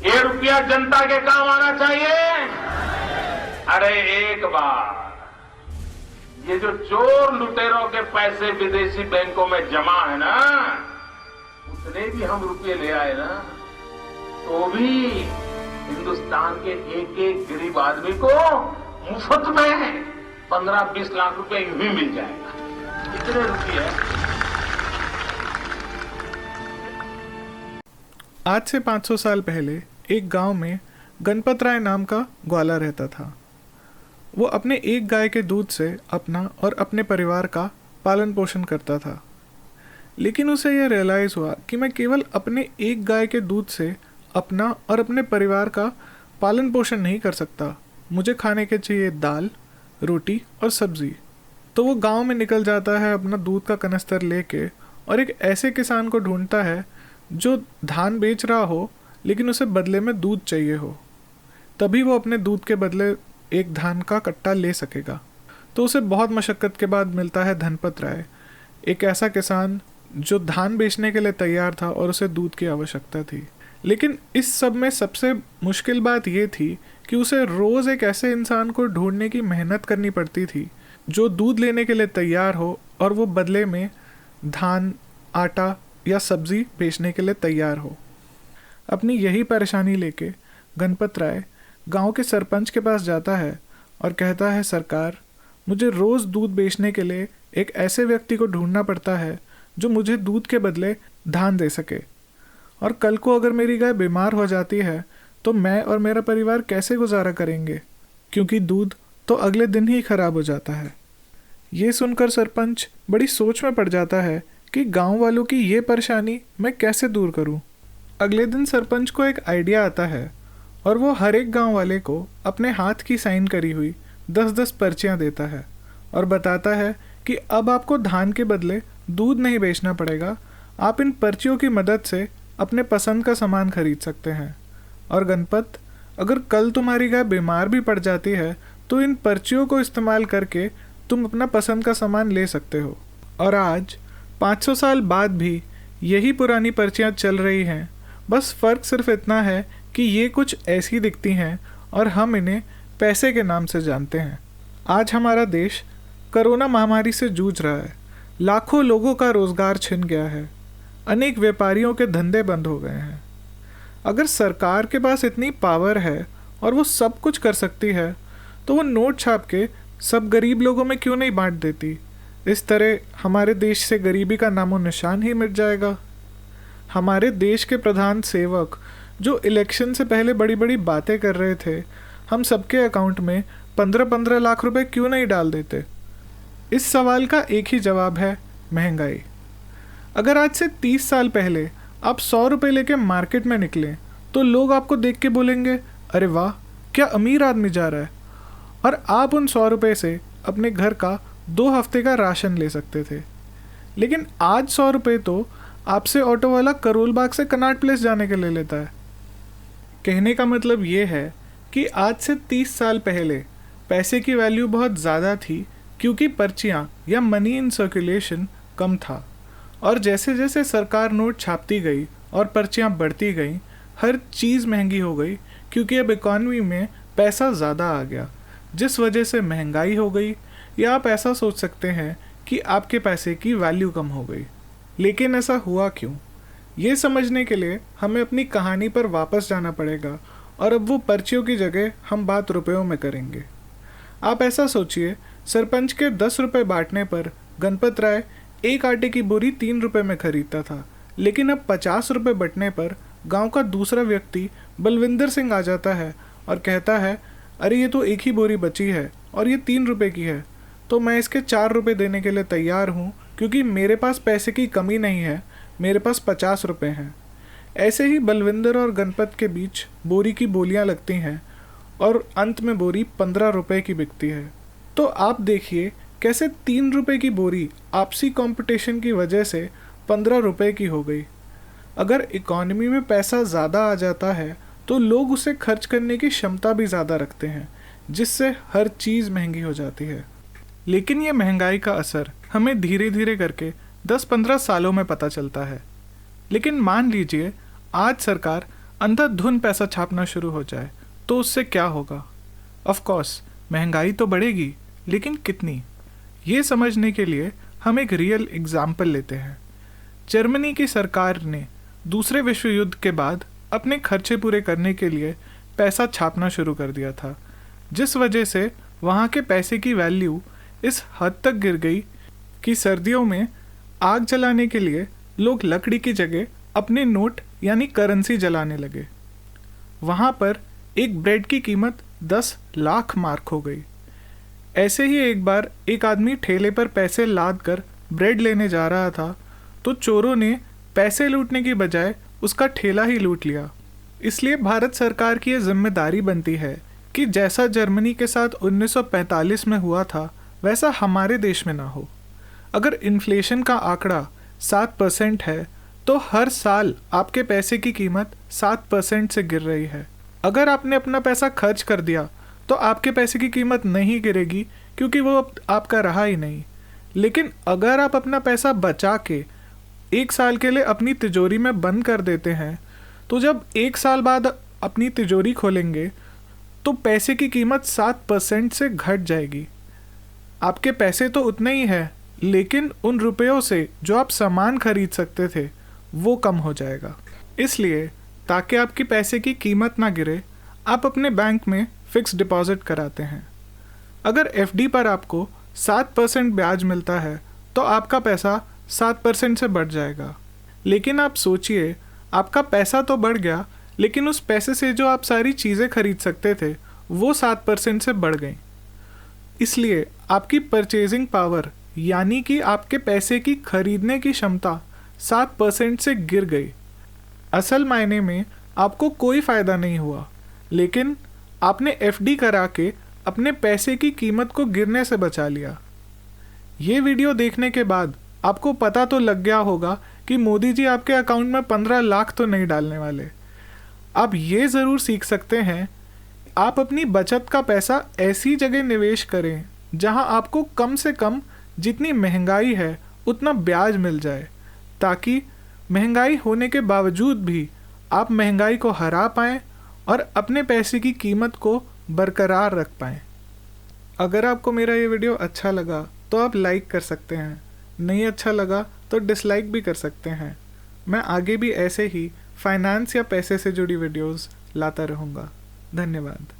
ये रुपया जनता के काम आना चाहिए। अरे एक बार ये जो चोर लुटेरों के पैसे विदेशी बैंकों में जमा है ना, उतने भी हम रुपये ले आए ना, तो भी हिंदुस्तान के एक एक गरीब आदमी को मुफ्त में 15-20 लाख रुपए यूं ही मिल जाएगा। इतने रुपये। आज से 500 साल पहले एक गांव में गणपत राय नाम का ग्वाला रहता था। वो अपने एक गाय के दूध से अपना और अपने परिवार का पालन पोषण करता था। लेकिन उसे यह रियलाइज़ हुआ कि मैं केवल अपने एक गाय के दूध से अपना और अपने परिवार का पालन पोषण नहीं कर सकता। मुझे खाने के चाहिए दाल, रोटी और सब्ज़ी। तो वो गांव में निकल जाता है अपना दूध का कनस्तर लेके और एक ऐसे किसान को ढूंढता है जो धान बेच रहा हो लेकिन उसे बदले में दूध चाहिए हो। तभी वो अपने दूध के बदले एक धान का कट्टा ले सकेगा। तो उसे बहुत मशक्क़त के बाद मिलता है धनपत राय, एक ऐसा किसान जो धान बेचने के लिए तैयार था और उसे दूध की आवश्यकता थी। लेकिन इस सब में सबसे मुश्किल बात ये थी कि उसे रोज़ एक ऐसे इंसान को ढूंढने की मेहनत करनी पड़ती थी जो दूध लेने के लिए तैयार हो और वो बदले में धान, आटा या सब्ज़ी बेचने के लिए तैयार हो। अपनी यही परेशानी लेके गणपत राय गांव के सरपंच के पास जाता है और कहता है, सरकार, मुझे रोज़ दूध बेचने के लिए एक ऐसे व्यक्ति को ढूंढना पड़ता है जो मुझे दूध के बदले धान दे सके, और कल को अगर मेरी गाय बीमार हो जाती है तो मैं और मेरा परिवार कैसे गुजारा करेंगे, क्योंकि दूध तो अगले दिन ही खराब हो जाता है। ये सुनकर सरपंच बड़ी सोच में पड़ जाता है कि गांव वालों की ये परेशानी मैं कैसे दूर करूं। अगले दिन सरपंच को एक आइडिया आता है और वो हर एक गांव वाले को अपने हाथ की साइन करी हुई 10-10 पर्चियां देता है और बताता है कि अब आपको धान के बदले दूध नहीं बेचना पड़ेगा, आप इन पर्चियों की मदद से अपने पसंद का सामान खरीद सकते हैं। और गणपत, अगर कल तुम्हारी गाय बीमार भी पड़ जाती है तो इन पर्चियों को इस्तेमाल करके तुम अपना पसंद का सामान ले सकते हो। और आज 500 साल बाद भी यही पुरानी पर्चियाँ चल रही हैं, बस फ़र्क सिर्फ इतना है कि ये कुछ ऐसी दिखती हैं और हम इन्हें पैसे के नाम से जानते हैं। आज हमारा देश कोरोना महामारी से जूझ रहा है। लाखों लोगों का रोज़गार छिन गया है। अनेक व्यापारियों के धंधे बंद हो गए हैं। अगर सरकार के पास इतनी पावर है और वो सब कुछ कर सकती है तो वो नोट छाप के सब गरीब लोगों में क्यों नहीं बांट देती। इस तरह हमारे देश से गरीबी का नामो निशान ही मिट जाएगा। हमारे देश के प्रधान सेवक जो इलेक्शन से पहले बड़ी बड़ी बातें कर रहे थे, हम सबके अकाउंट में 15-15 लाख रुपए क्यों नहीं डाल देते। इस सवाल का एक ही जवाब है, महंगाई। अगर आज से 30 साल पहले आप 100 रुपये लेके मार्केट में निकलें तो लोग आपको देख के बोलेंगे, अरे वाह, क्या अमीर आदमी जा रहा है, और आप उन 100 रुपये से अपने घर का 2 हफ्ते का राशन ले सकते थे। लेकिन आज 100 रुपये तो आपसे ऑटो वाला करोल बाग से कनॉट प्लेस जाने के लिए लेता है। कहने का मतलब ये है कि आज से 30 साल पहले पैसे की वैल्यू बहुत ज़्यादा थी, क्योंकि पर्चियाँ या मनी इन सर्कुलेशन कम था। और जैसे जैसे सरकार नोट छापती गई और पर्चियाँ बढ़ती गईं, हर चीज़ महंगी हो गई, क्योंकि अब इकॉनमी में पैसा ज़्यादा आ गया, जिस वजह से महंगाई हो गई। या आप ऐसा सोच सकते हैं कि आपके पैसे की वैल्यू कम हो गई। लेकिन ऐसा हुआ क्यों, ये समझने के लिए हमें अपनी कहानी पर वापस जाना पड़ेगा, और अब वो पर्चियों की जगह हम बात रुपयों में करेंगे। आप ऐसा सोचिए, सरपंच के 10 रुपये बांटने पर गणपत राय एक आटे की बोरी 3 रुपये में खरीदता था, लेकिन अब 50 रुपये बंटने पर गांव का दूसरा व्यक्ति बलविंदर सिंह आ जाता है और कहता है, अरे ये तो एक ही बोरी बची है और ये 3 रुपये की है, तो मैं इसके 4 रुपये देने के लिए तैयार हूँ, क्योंकि मेरे पास पैसे की कमी नहीं है, मेरे पास 50 रुपये हैं। ऐसे ही बलविंदर और गणपत के बीच बोरी की बोलियाँ लगती हैं और अंत में बोरी 15 रुपये की बिकती है। तो आप देखिए कैसे 3 रुपये की बोरी आपसी कंपटीशन की वजह से 15 रुपये की हो गई। अगर इकॉनमी में पैसा ज़्यादा आ जाता है तो लोग उसे खर्च करने की क्षमता भी ज़्यादा रखते हैं, जिससे हर चीज़ महंगी हो जाती है। लेकिन ये महंगाई का असर हमें धीरे धीरे करके 10-15 सालों में पता चलता है। लेकिन मान लीजिए आज सरकार अंधाधुन पैसा छापना शुरू हो जाए तो उससे क्या होगा? ऑफ कोर्स महंगाई तो बढ़ेगी, लेकिन कितनी? ये समझने के लिए हम एक रियल एग्जाम्पल लेते हैं। जर्मनी की सरकार ने दूसरे विश्व युद्ध के बाद अपने खर्चे पूरे करने के लिए पैसा छापना शुरू कर दिया था, जिस वजह से वहाँ के पैसे की वैल्यू इस हद तक गिर गई कि सर्दियों में आग जलाने के लिए लोग लकड़ी की जगह अपने नोट यानी करेंसी जलाने लगे। वहाँ पर एक ब्रेड की कीमत 10 लाख मार्क हो गई। ऐसे ही एक बार एक आदमी ठेले पर पैसे लाद कर ब्रेड लेने जा रहा था तो चोरों ने पैसे लूटने की बजाय उसका ठेला ही लूट लिया। इसलिए भारत सरकार की ये जिम्मेदारी बनती है कि जैसा जर्मनी के साथ 1945 में हुआ था वैसा हमारे देश में ना हो। अगर इन्फ्लेशन का आंकड़ा 7% है तो हर साल आपके पैसे की कीमत 7% से गिर रही है। अगर आपने अपना पैसा खर्च कर दिया तो आपके पैसे की कीमत नहीं गिरेगी, क्योंकि वो अब आपका रहा ही नहीं। लेकिन अगर आप अपना पैसा बचा के 1 साल के लिए अपनी तिजोरी में बंद कर देते हैं तो जब 1 साल बाद अपनी तिजोरी खोलेंगे तो पैसे की कीमत 7% से घट जाएगी। आपके पैसे तो उतने ही है, लेकिन उन रुपयों से जो आप सामान खरीद सकते थे वो कम हो जाएगा। इसलिए ताकि आपकी पैसे की कीमत ना गिरे, आप अपने बैंक में फिक्स डिपॉजिट कराते हैं। अगर एफडी पर आपको 7% ब्याज मिलता है तो आपका पैसा 7% से बढ़ जाएगा। लेकिन आप सोचिए, आपका पैसा तो बढ़ गया, लेकिन उस पैसे से जो आप सारी चीज़ें खरीद सकते थे वो 7% से बढ़ गई। इसलिए आपकी परचेजिंग पावर यानी कि आपके पैसे की खरीदने की क्षमता 7% से गिर गई। असल मायने में आपको कोई फ़ायदा नहीं हुआ, लेकिन आपने एफडी करा के अपने पैसे की कीमत को गिरने से बचा लिया। ये वीडियो देखने के बाद आपको पता तो लग गया होगा कि मोदी जी आपके अकाउंट में 15 लाख तो नहीं डालने वाले। आप ये ज़रूर सीख सकते हैं, आप अपनी बचत का पैसा ऐसी जगह निवेश करें जहां आपको कम से कम जितनी महंगाई है उतना ब्याज मिल जाए, ताकि महंगाई होने के बावजूद भी आप महंगाई को हरा पाएं और अपने पैसे की कीमत को बरकरार रख पाएं। अगर आपको मेरा ये वीडियो अच्छा लगा तो आप लाइक कर सकते हैं, नहीं अच्छा लगा तो डिसलाइक भी कर सकते हैं। मैं आगे भी ऐसे ही फाइनेंस या पैसे से जुड़ी वीडियोस लाता रहूँगा। धन्यवाद।